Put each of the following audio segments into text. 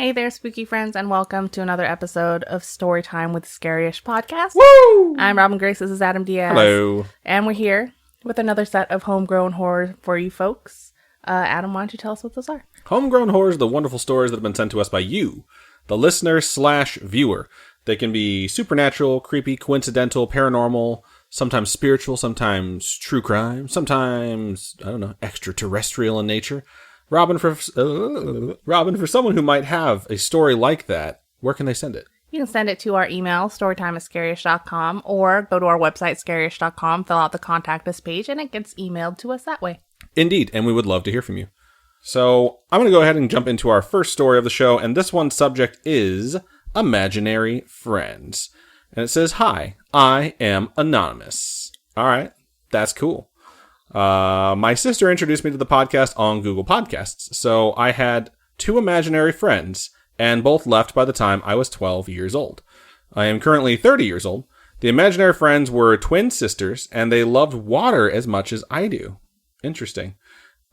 Hey there, spooky friends, and welcome to another episode of Storytime with the Scary-ish podcast. Woo! I'm Robin Grace, this is Adam Diaz. Hello. And we're here with another set of homegrown horror for you folks. Adam, why don't you tell us what those are? Homegrown horrors are the wonderful stories that have been sent to us by you, the listener/viewer. They can be supernatural, creepy, coincidental, paranormal, sometimes spiritual, sometimes true crime, sometimes, extraterrestrial in nature. Robin, for someone who might have a story like that, where can they send it? You can send it to our email, storytime@scarish.com, or go to our website, scarish.com, fill out the contact us page, and it gets emailed to us that way. Indeed, and we would love to hear from you. So, I'm going to go ahead and jump into our first story of the show, and this one's subject is imaginary friends. And it says, "Hi, I am anonymous." All right, that's cool. My sister introduced me to the podcast on Google Podcasts, so I had 2 imaginary friends, and both left by the time I was 12 years old. I am currently 30 years old. The imaginary friends were twin sisters, and they loved water as much as I do. Interesting.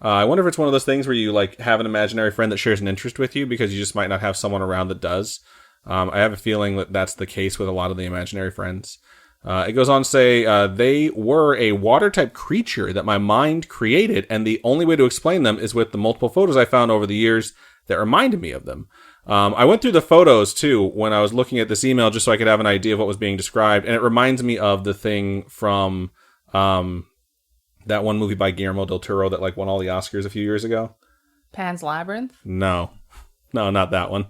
I wonder if it's one of those things where you have an imaginary friend that shares an interest with you because you just might not have someone around that does. I have a feeling that that's the case with a lot of the imaginary friends. It goes on to say, they were a water-type creature that my mind created, and the only way to explain them is with the multiple photos I found over the years that reminded me of them. I went through the photos, too, when I was looking at this email, just so I could have an idea of what was being described, and it reminds me of the thing from that one movie by Guillermo del Toro that won all the Oscars a few years ago. Pan's Labyrinth? No, not that one.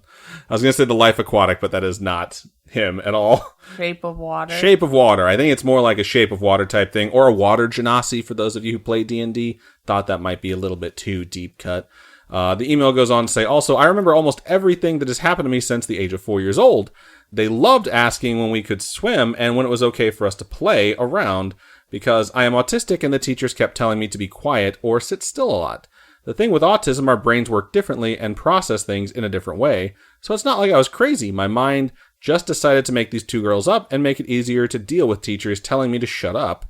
I was going to say The Life Aquatic, but that is not him at all. Shape of Water. Shape of Water. I think it's more like a Shape of Water type thing, or a water genasi for those of you who play D&D. Thought that might be a little bit too deep cut. The email goes on to say, also, I remember almost everything that has happened to me since the age of 4 years old. They loved asking when we could swim and when it was okay for us to play around, because I am autistic and the teachers kept telling me to be quiet or sit still a lot. The thing with autism, our brains work differently and process things in a different way, so it's not like I was crazy. My mind just decided to make these 2 girls up and make it easier to deal with teachers telling me to shut up.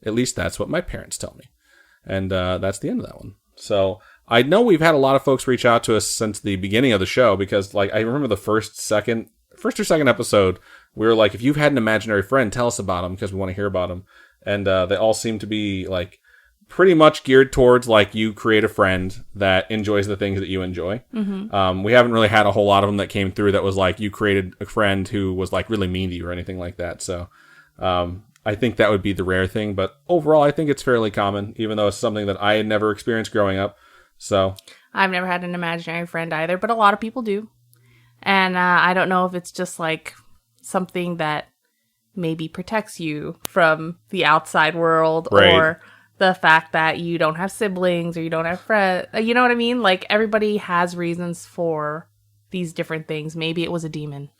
At least that's what my parents tell me. And that's the end of that one. So I know we've had a lot of folks reach out to us since the beginning of the show, because I remember the first or second episode, we were like, if you've had an imaginary friend, tell us about them because we want to hear about them. And they all seem to be pretty much geared towards you create a friend that enjoys the things that you enjoy. Mm-hmm. We haven't really had a whole lot of them that came through that was you created a friend who was really mean to you or anything like that. So I think that would be the rare thing. But overall, I think it's fairly common, even though it's something that I had never experienced growing up. So I've never had an imaginary friend either, but a lot of people do. And I don't know if it's just something that maybe protects you from the outside world, right, or the fact that you don't have siblings or you don't have friends. You know what I mean? Everybody has reasons for these different things. Maybe it was a demon.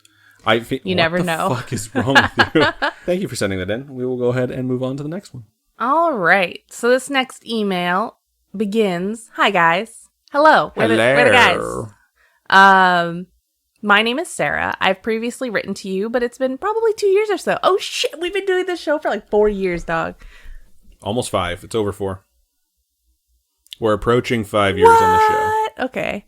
You never know. What the fuck is wrong with you? Thank you for sending that in. We will go ahead and move on to the next one. All right. So this next email begins, "Hi, guys. Hello. We're the guys. My name is Sarah. I've previously written to you, but it's been probably 2 years or so. Oh, shit. We've been doing this show for 4 years, dog. Almost 5. It's over 4. We're approaching 5 years on the show. Okay.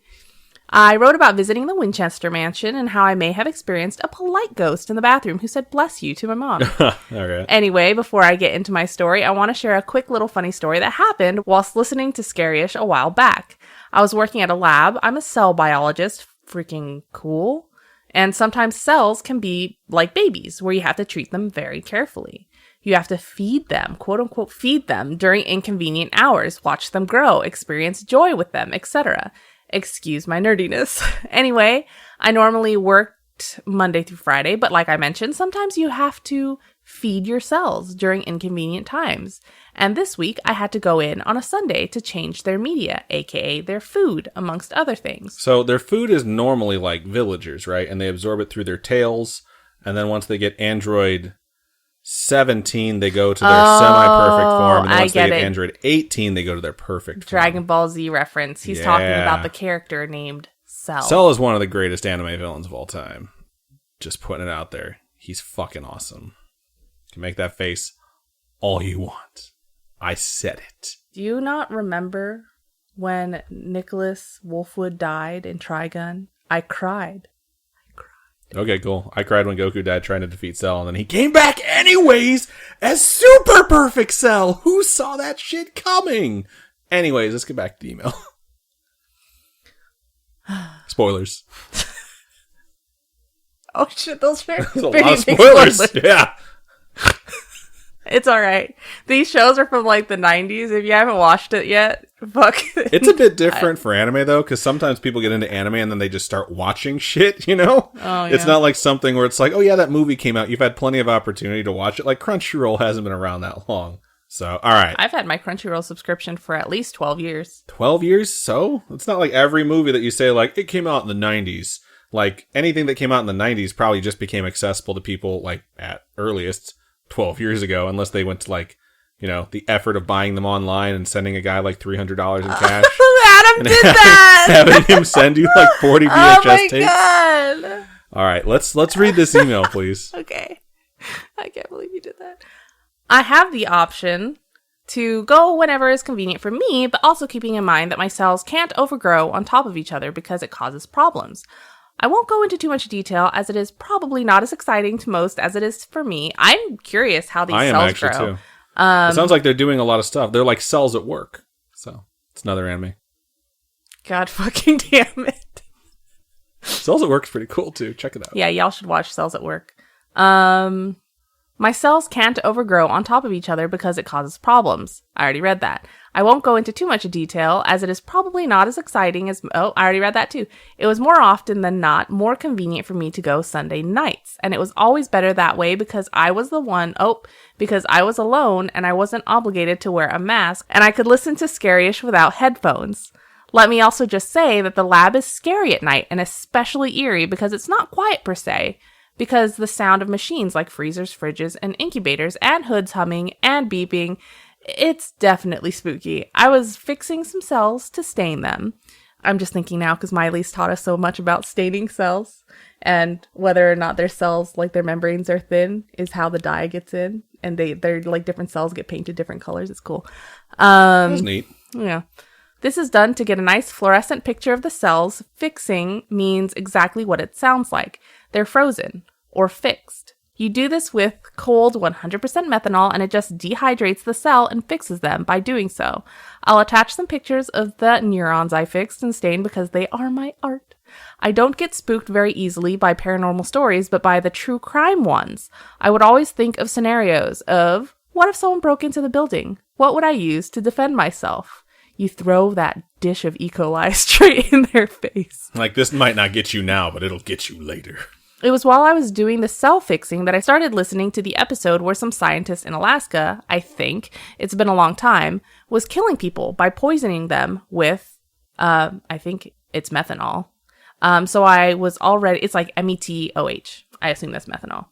I wrote about visiting the Winchester Mansion and how I may have experienced a polite ghost in the bathroom who said bless you to my mom. All right. Anyway, before I get into my story, I want to share a quick little funny story that happened whilst listening to Scary-ish a while back. I was working at a lab. I'm a cell biologist. Freaking cool. And sometimes cells can be like babies, where you have to treat them very carefully. You have to feed them, quote unquote, feed them during inconvenient hours, watch them grow, experience joy with them, etc. Excuse my nerdiness. Anyway, I normally worked Monday through Friday, but like I mentioned, sometimes you have to feed your cells during inconvenient times. And this week, I had to go in on a Sunday to change their media, aka their food, amongst other things. So their food is normally like villagers, right? And they absorb it through their tails, and then once they get Android 17, they go to their semi-perfect form, and then once they get Android 18, they go to their perfect form. Dragon Ball Z reference. He's talking about the character named Cell. Cell is one of the greatest anime villains of all time. Just putting it out there. He's fucking awesome. You can make that face all you want. I said it. Do you not remember when Nicholas Wolfwood died in Trigun? I cried. Okay, cool. I cried when Goku died trying to defeat Cell, and then he came back anyways as Super Perfect Cell. Who saw that shit coming? Anyways, let's get back to the email. Spoilers. Oh shit, those are There's a lot of spoilers. Yeah. It's alright. These shows are from like the 90s. If you haven't watched it yet, fuck. It's a bit different for anime though, because sometimes people get into anime and then they just start watching shit, you know? Oh, yeah. It's not like something where it's like, oh yeah, that movie came out. You've had plenty of opportunity to watch it. Like Crunchyroll hasn't been around that long. So, alright. I've had my Crunchyroll subscription for at least 12 years. 12 years? So? It's not like every movie that you say, like, it came out in the 90s. Like, anything that came out in the 90s probably just became accessible to people, like, at earliest 12 years ago, unless they went to, like, you know, the effort of buying them online and sending a guy, like, $300 in cash. Adam did that! Having him send you, like, 40 VHS tapes. Oh, my God! All right, let's read this email, please. Okay. I can't believe you did that. I have the option to go whenever is convenient for me, but also keeping in mind that my cells can't overgrow on top of each other because it causes problems. I won't go into too much detail as it is probably not as exciting to most as it is for me. I'm curious how these cells grow. Too. It sounds like they're doing a lot of stuff. They're like cells at work. So it's another anime. God fucking damn it. Cells at Work is pretty cool too. Check it out. Yeah, y'all should watch Cells at Work. My cells can't overgrow on top of each other because it causes problems. I already read that. I won't go into too much detail as it is probably not as exciting as... Oh, I already read that too. It was more often than not more convenient for me to go Sunday nights. And it was always better that way because I was because I was alone and I wasn't obligated to wear a mask and I could listen to Scary-ish without headphones. Let me also just say that the lab is scary at night and especially eerie because it's not quiet per se. Because the sound of machines like freezers, fridges, and incubators, and hoods humming and beeping, it's definitely spooky. I was fixing some cells to stain them. I'm just thinking now because Miley's taught us so much about staining cells and whether or not their cells, like their membranes are thin, is how the dye gets in. And they're like different cells get painted different colors. It's cool. That's neat. Yeah. This is done to get a nice fluorescent picture of the cells. Fixing means exactly what it sounds like. They're frozen or fixed. You do this with cold 100% methanol and it just dehydrates the cell and fixes them by doing so. I'll attach some pictures of the neurons I fixed and stained because they are my art. I don't get spooked very easily by paranormal stories, but by the true crime ones. I would always think of scenarios of, what if someone broke into the building? What would I use to defend myself? You throw that dish of E. coli straight in their face. Like, this might not get you now, but it'll get you later. It was while I was doing the cell fixing that I started listening to the episode where some scientist in Alaska, I think, it's been a long time, was killing people by poisoning them with, I think it's methanol. So I was already, it's like METOH. I assume that's methanol.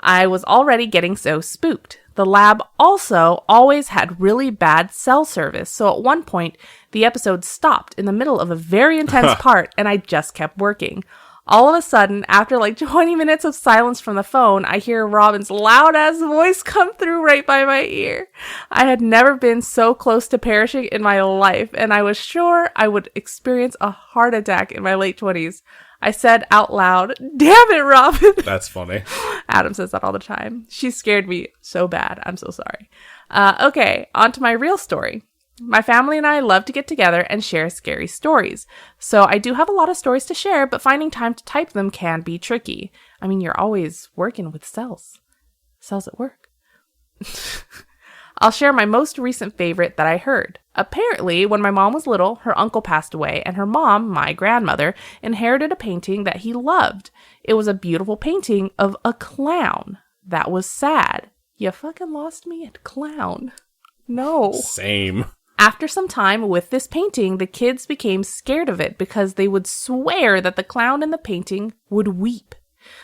I was already getting so spooked. The lab also always had really bad cell service. So at one point, the episode stopped in the middle of a very intense part and I just kept working. All of a sudden, after like 20 minutes of silence from the phone, I hear Robin's loud-ass voice come through right by my ear. I had never been so close to perishing in my life, and I was sure I would experience a heart attack in my late 20s. I said out loud, "Damn it, Robin." That's funny. Adam says that all the time. She scared me so bad. I'm so sorry. Okay, on to my real story. My family and I love to get together and share scary stories. So I do have a lot of stories to share, but finding time to type them can be tricky. I mean, you're always working with cells. Cells at work. I'll share my most recent favorite that I heard. Apparently, when my mom was little, her uncle passed away, and her mom, my grandmother, inherited a painting that he loved. It was a beautiful painting of a clown. That was sad. You fucking lost me at clown. No. Same. After some time with this painting, the kids became scared of it because they would swear that the clown in the painting would weep.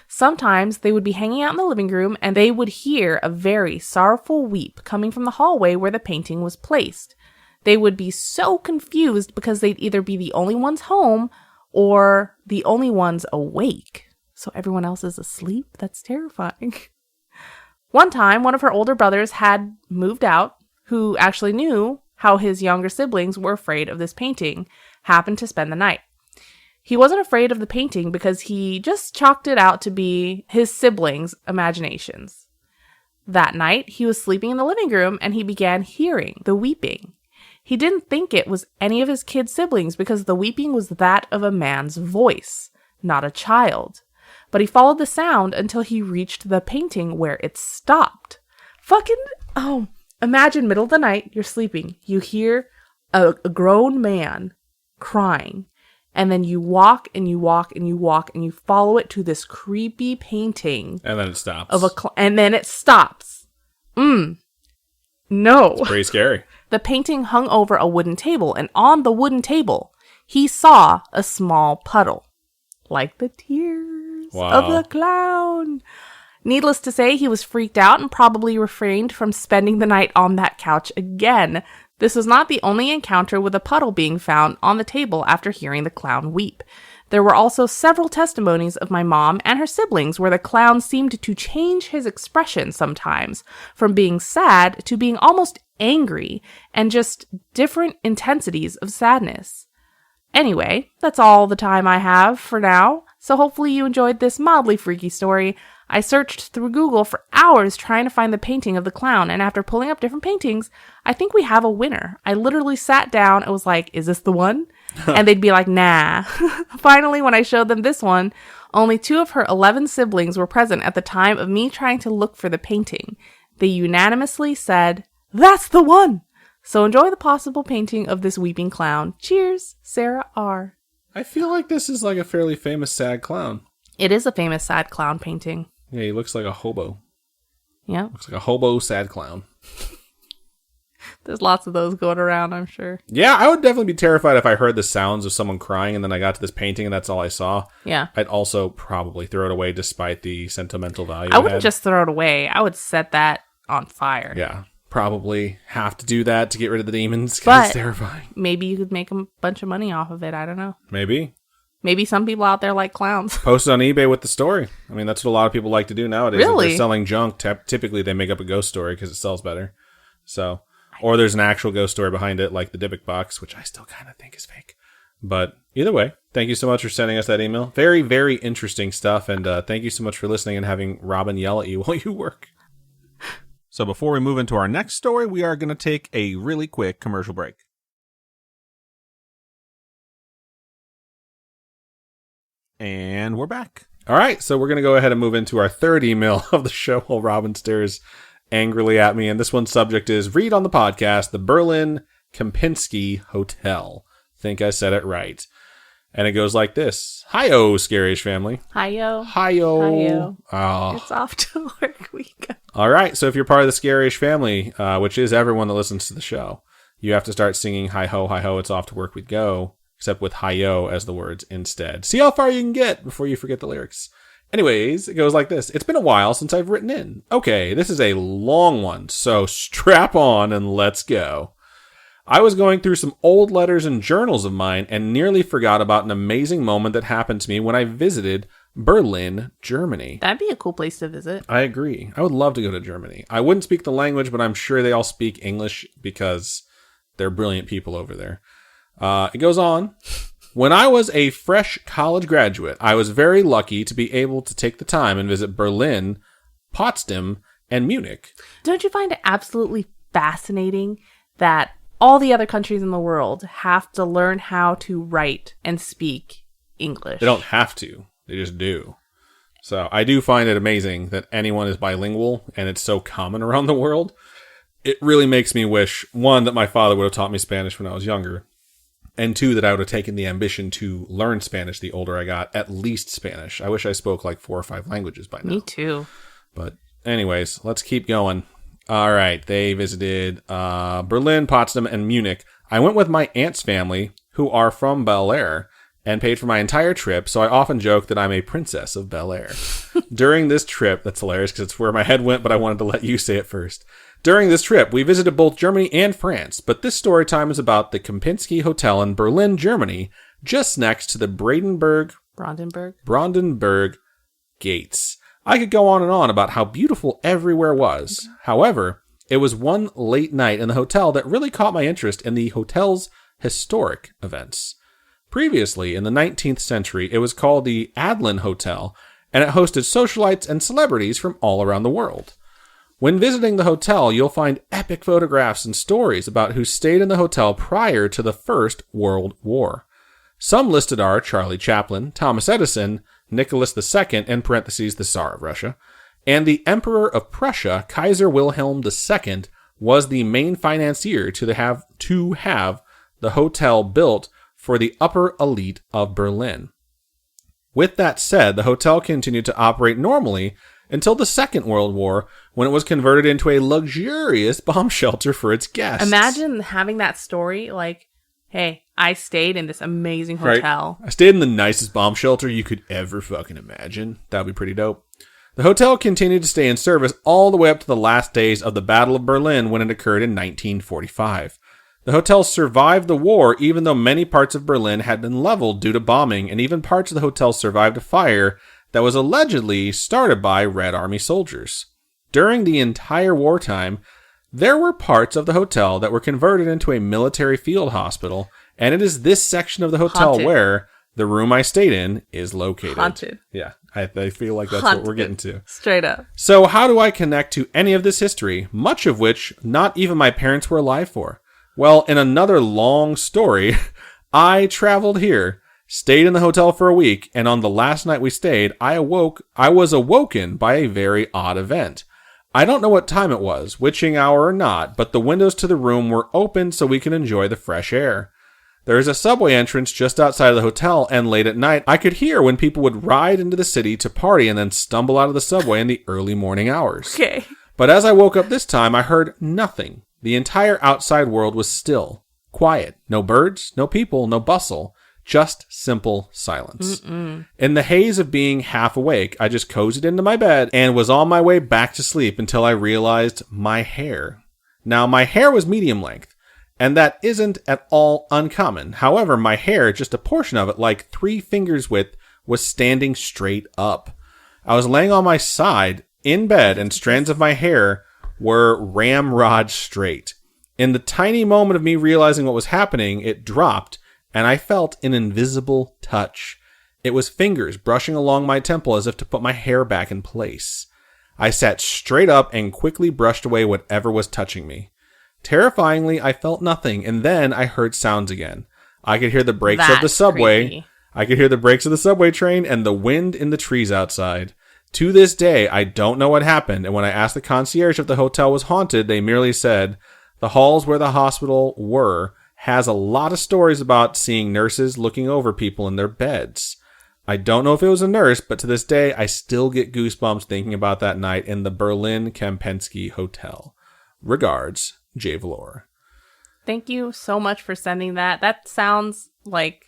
Sometimes they would be hanging out in the living room and they would hear a very sorrowful weep coming from the hallway where the painting was placed. They would be so confused because they'd either be the only ones home or the only ones awake. So everyone else is asleep? That's terrifying. One time, one of her older brothers had moved out, who actually knew how his younger siblings were afraid of this painting, happened to spend the night. He wasn't afraid of the painting because he just chalked it out to be his siblings' imaginations. That night, he was sleeping in the living room and he began hearing the weeping. He didn't think it was any of his kid siblings because the weeping was that of a man's voice, not a child. But he followed the sound until he reached the painting where it stopped. Imagine middle of the night, you're sleeping, you hear a grown man crying, and then you walk and you walk and you walk and you follow it to this creepy painting. And then it stops. And then it stops. No. It's pretty scary. The painting hung over a wooden table, and on the wooden table, he saw a small puddle, like the tears of the clown. Needless to say, he was freaked out and probably refrained from spending the night on that couch again. This was not the only encounter with a puddle being found on the table after hearing the clown weep. There were also several testimonies of my mom and her siblings where the clown seemed to change his expression sometimes, from being sad to being almost angry, and just different intensities of sadness. Anyway, that's all the time I have for now, so hopefully you enjoyed this mildly freaky story. I searched through Google for hours trying to find the painting of the clown, and after pulling up different paintings, I think we have a winner. I literally sat down and was like, is this the one? And they'd be like, nah. Finally, when I showed them this one, only 2 of her 11 siblings were present at the time of me trying to look for the painting. They unanimously said, that's the one! So enjoy the possible painting of this weeping clown. Cheers, Sarah R. I feel like this is like a fairly famous sad clown. It is a famous sad clown painting. Yeah, he looks like a hobo. Yeah. Looks like a hobo sad clown. There's lots of those going around, I'm sure. Yeah, I would definitely be terrified if I heard the sounds of someone crying and then I got to this painting and that's all I saw. Yeah. I'd also probably throw it away despite the sentimental value. I wouldn't just throw it away. I would set that on fire. Yeah. Probably have to do that to get rid of the demons because But it's terrifying. maybe you could make a bunch of money off of it. I don't know. Maybe. Maybe some people out there like clowns. Post it on eBay with the story. I mean, that's what a lot of people like to do nowadays. Really? If they're selling junk, typically they make up a ghost story because it sells better. So, or there's an actual ghost story behind it, like the Dybbuk box, which I still kind of think is fake. But either way, thank you so much for sending us that email. Very, very interesting stuff. And thank you so much for listening and having Robin yell at you while you work. So before we move into our next story, we are going to take a really quick commercial break. And we're back. All right, so we're going to go ahead and move into our third email of the show while Robin stares angrily at me. And this one's subject is, read on the podcast, the Berlin Kempinski Hotel. Think I said it right. And it goes like this. Hi-yo, Scary-ish family. Hi-yo. Hi-yo. Hi-yo. Oh. It's off to work week. All right, so if you're part of the Scary-ish family, which is everyone that listens to the show, you have to start singing hi-ho, it's off to work we go, except with hi-yo as the words instead. See how far you can get before you forget the lyrics. Anyways, it goes like this. It's been a while since I've written in. Okay, this is a long one, so strap on and let's go. I was going through some old letters and journals of mine and nearly forgot about an amazing moment that happened to me when I visited Berlin, Germany. That'd be a cool place to visit. I agree. I would love to go to Germany. I wouldn't speak the language, but I'm sure they all speak English because they're brilliant people over there. It goes on. When I was a fresh college graduate, I was very lucky to be able to take the time and visit Berlin, Potsdam, and Munich. Don't you find it absolutely fascinating that all the other countries in the world have to learn how to write and speak English? They don't have to. They just do. So I do find it amazing that anyone is bilingual and it's so common around the world. It really makes me wish, one, that my father would have taught me Spanish when I was younger, and two, that I would have taken the ambition to learn Spanish the older I got, at least Spanish. I wish I spoke like 4 or 5 languages by now. Me too. But anyways, let's keep going. All right, they visited Berlin, Potsdam, and Munich. I went with my aunt's family, who are from Bel Air, and paid for my entire trip, so I often joke that I'm a princess of Bel Air. During this trip, that's hilarious because it's where my head went, but I wanted to let you say it first. During this trip, we visited both Germany and France, but this story time is about the Kempinski Hotel in Berlin, Germany, just next to the Brandenburg gates. I could go on and on about how beautiful everywhere was. However, it was one late night in the hotel that really caught my interest in the hotel's historic events. Previously, in the 19th century, it was called the Adlin Hotel, and it hosted socialites and celebrities from all around the world. When visiting the hotel, you'll find epic photographs and stories about who stayed in the hotel prior to the First World War. Some listed are Charlie Chaplin, Thomas Edison, Nicholas II, in parentheses, the Tsar of Russia, and the Emperor of Prussia, Kaiser Wilhelm II, was the main financier to have the hotel built for the upper elite of Berlin. With that said, the hotel continued to operate normally until the Second World War, when it was converted into a luxurious bomb shelter for its guests. Imagine having that story like, hey, I stayed in this amazing hotel. Right. I stayed in the nicest bomb shelter you could ever fucking imagine. That would be pretty dope. The hotel continued to stay in service all the way up to the last days of the Battle of Berlin when it occurred in 1945. The hotel survived the war even though many parts of Berlin had been leveled due to bombing, and even parts of the hotel survived a fire that was allegedly started by Red Army soldiers. During the entire wartime, there were parts of the hotel that were converted into a military field hospital, and it is this section of the hotel Haunted. where the room I stayed in is located. Haunted. Yeah, I feel like that's Haunted. what we're getting to. Straight up. So how do I connect to any of this history, much of which not even my parents were alive for? Well, in another long story, I traveled here, stayed in the hotel for a week, and on the last night we stayed, I was awoken by a very odd event. I don't know what time it was, witching hour or not, but the windows to the room were open so we could enjoy the fresh air. There is a subway entrance just outside of the hotel, and late at night, I could hear when people would ride into the city to party and then stumble out of the subway in the early morning hours. Okay. But as I woke up this time, I heard nothing. The entire outside world was still, quiet. No birds, no people, no bustle. Just simple silence. In the haze of being half awake, I just cozied into my bed and was on my way back to sleep until I realized my hair. Now, my hair was medium length, and that isn't at all uncommon. However, my hair, just a portion of it, like 3 fingers width, was standing straight up. I was laying on my side in bed, and strands of my hair were ramrod straight. In the tiny moment of me realizing what was happening, it dropped, and I felt an invisible touch. It was fingers brushing along my temple as if to put my hair back in place. I sat straight up and quickly brushed away whatever was touching me. Terrifyingly, I felt nothing, and then I heard sounds again. I could hear the brakes of the subway. Creepy. I could hear the brakes of the subway train and the wind in the trees outside. To this day, I don't know what happened, and when I asked the concierge if the hotel was haunted, they merely said, the halls where the hospital were has a lot of stories about seeing nurses looking over people in their beds. I don't know if it was a nurse, but to this day, I still get goosebumps thinking about that night in the Berlin Kempinski Hotel. Regards, Jay Valor. Thank you so much for sending that. That sounds like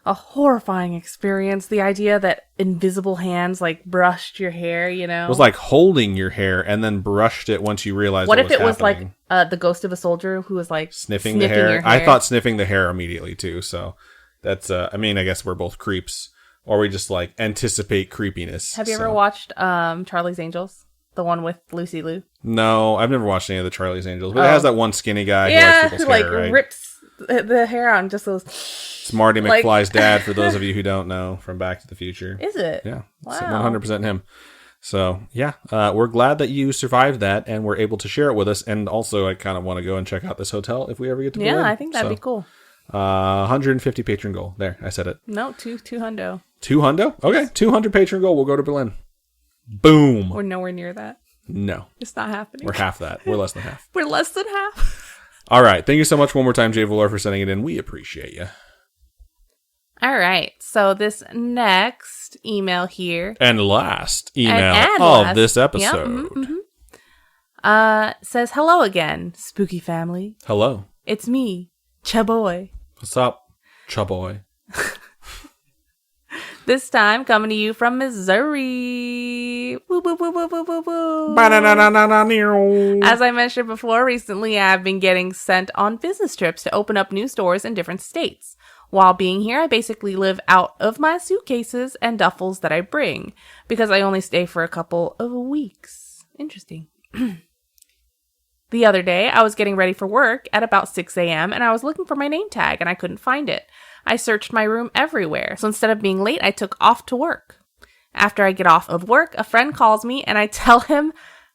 a horrifying experience. The idea that invisible hands like brushed your hair, you know? It was like holding your hair and then brushed it once you realized what what if it was happening. like the ghost of a soldier who was like Sniffing the hair. your I thought sniffing the hair immediately too, so that's I mean, I guess we're both creeps, or we just like anticipate creepiness. Have you ever watched Charlie's Angels? The one with Lucy Liu? No, I've never watched any of the Charlie's Angels, but it has that one skinny guy yeah, who likes people's who like hair, right? rips the hair out and just goes. It's Marty like- McFly's dad, for those of you who don't know, from Back to the Future. Is it? Yeah, it's Wow. 100% him. So, yeah, we're glad that you survived that and were able to share it with us. And also, I kind of want to go and check out this hotel if we ever get to Yeah, Berlin. I think that'd be cool. 150 patron goal. There, I said it. No, two hundo. 200? Okay, 200 patron goal. We'll go to Berlin. Boom. We're nowhere near that. No, It's not happening. we're half that. We're less than half. We're less than half. All right. Thank you so much one more time, Jay Valor, for sending it in. We appreciate you. All right. So this next email here And last email and of last- this Yep, episode. says, hello again, spooky family. Hello. It's me, Chaboy. What's up, Chaboy? This time coming to you from Missouri. Woo, woo, woo, woo, woo, woo, woo. As I mentioned before, recently I've been getting sent on business trips to open up new stores in different states. While being here, I basically live out of my suitcases and duffels that I bring, because I only stay for a couple of weeks. Interesting. The other day, I was getting ready for work at about 6 a.m. and I was looking for my name tag and I couldn't find it. I searched my room everywhere, so instead of being late, I took off to work. After I get off of work, a friend calls me and I tell him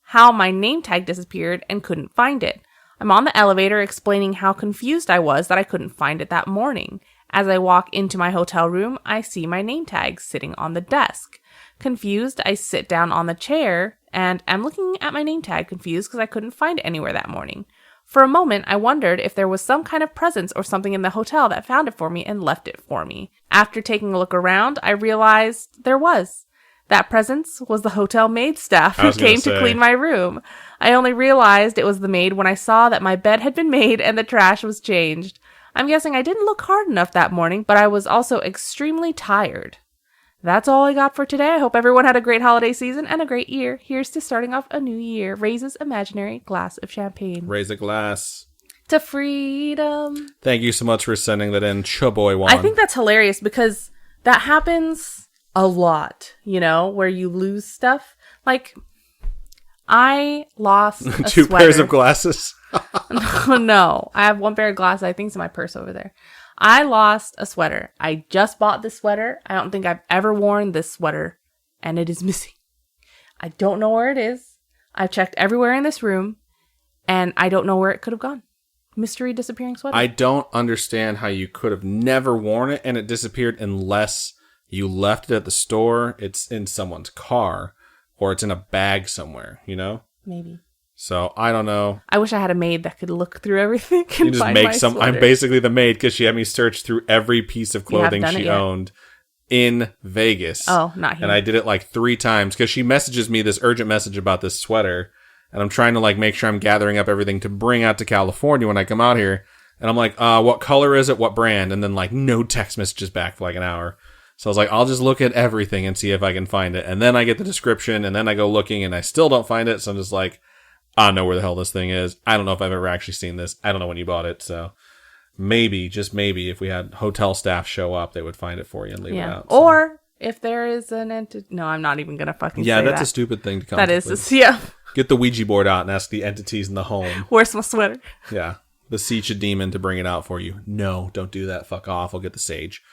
how my name tag disappeared and couldn't find it. I'm on the elevator explaining how confused I was that I couldn't find it that morning. As I walk into my hotel room, I see my name tag sitting on the desk. Confused, I sit down on the chair and am looking at my name tag confused because I couldn't find it anywhere that morning. For a moment, I wondered if there was some kind of presence or something in the hotel that found it for me and left it for me. After taking a look around, I realized there was. That presence was the hotel maid staff who came to clean my room. I only realized it was the maid when I saw that my bed had been made and the trash was changed. I'm guessing I didn't look hard enough that morning, but I was also extremely tired. That's all I got for today. I hope everyone had a great holiday season and a great year. Here's to starting off a new year. Raises imaginary glass of champagne. Raise a glass. To freedom. Thank you so much for sending that in, Chaboy Juan. I think that's hilarious because that happens a lot, you know, where you lose stuff. Like, I lost a Two sweater. pairs of glasses. No, I have one pair of glasses. I think it's in my purse over there. I lost a sweater. I just bought this sweater. I don't think I've ever worn this sweater, and it is missing. I don't know where it is. I've checked everywhere in this room, and I don't know where it could have gone. Mystery disappearing sweater. I don't understand how you could have never worn it and it disappeared unless you left it at the store, it's in someone's car, or it's in a bag somewhere, you know? Maybe. So, I don't know. I wish I had a maid that could look through everything and You just find make my some. sweater. I'm basically the maid because she had me search through every piece of clothing she owned in Vegas. Oh, not here. And I did it like 3 times because she messages me this urgent message about this sweater. And I'm trying to like make sure I'm gathering up everything to bring out to California when I come out here. And I'm like, what color is it? What brand? And then like no text messages back for like an hour. So I was like, I'll just look at everything and see if I can find it. And then I get the description and then I go looking and I still don't find it. So I'm just like, I don't know where the hell this thing is. I don't know if I've ever actually seen this. I don't know when you bought it. So maybe, just maybe, if we had hotel staff show up, they would find it for you and leave it out. So. Or if there is an entity. No, I'm not even going to fucking say that. Yeah, that's a stupid thing to come That up is, with. yeah. Get the Ouija board out and ask the entities in the home. Where's my sweater? Yeah. Beseech a demon to bring it out for you. No, don't do that. Fuck off. I'll get the sage.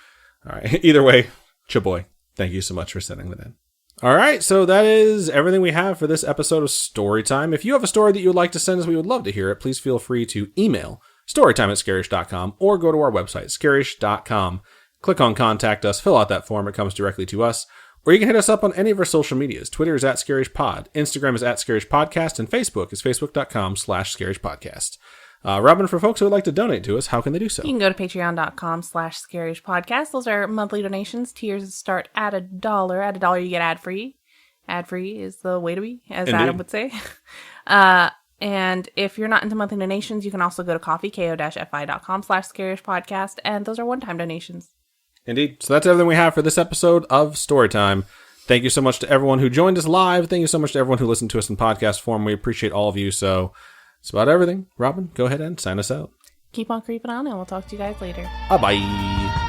All right. Either way, Chaboy, thank you so much for sending that in. All right, so that is everything we have for this episode of Storytime. If you have a story that you would like to send us, we would love to hear it. Please feel free to email storytime@scarish.com or go to our website, scarish.com. Click on Contact Us, fill out that form. It comes directly to us. Or you can hit us up on any of our social medias. Twitter is @ScarishPod, Instagram is @ScarishPodcast, and Facebook is facebook.com/ScarishPodcast. Robin, for folks who would like to donate to us, how can they do so? You can go to patreon.com/scarishpodcast. Those are monthly donations. Tiers start at $1. At $1, you get ad-free. Ad-free is the way to be, as Indeed. Adam would say. And if you're not into monthly donations, you can also go to ko-fi.com/scarishpodcast. And those are one-time donations. Indeed. So that's everything we have for this episode of Storytime. Thank you so much to everyone who joined us live. Thank you so much to everyone who listened to us in podcast form. We appreciate all of you. So that's about everything. Robin, go ahead and sign us out. Keep on creeping on, and we'll talk to you guys later. Bye-bye.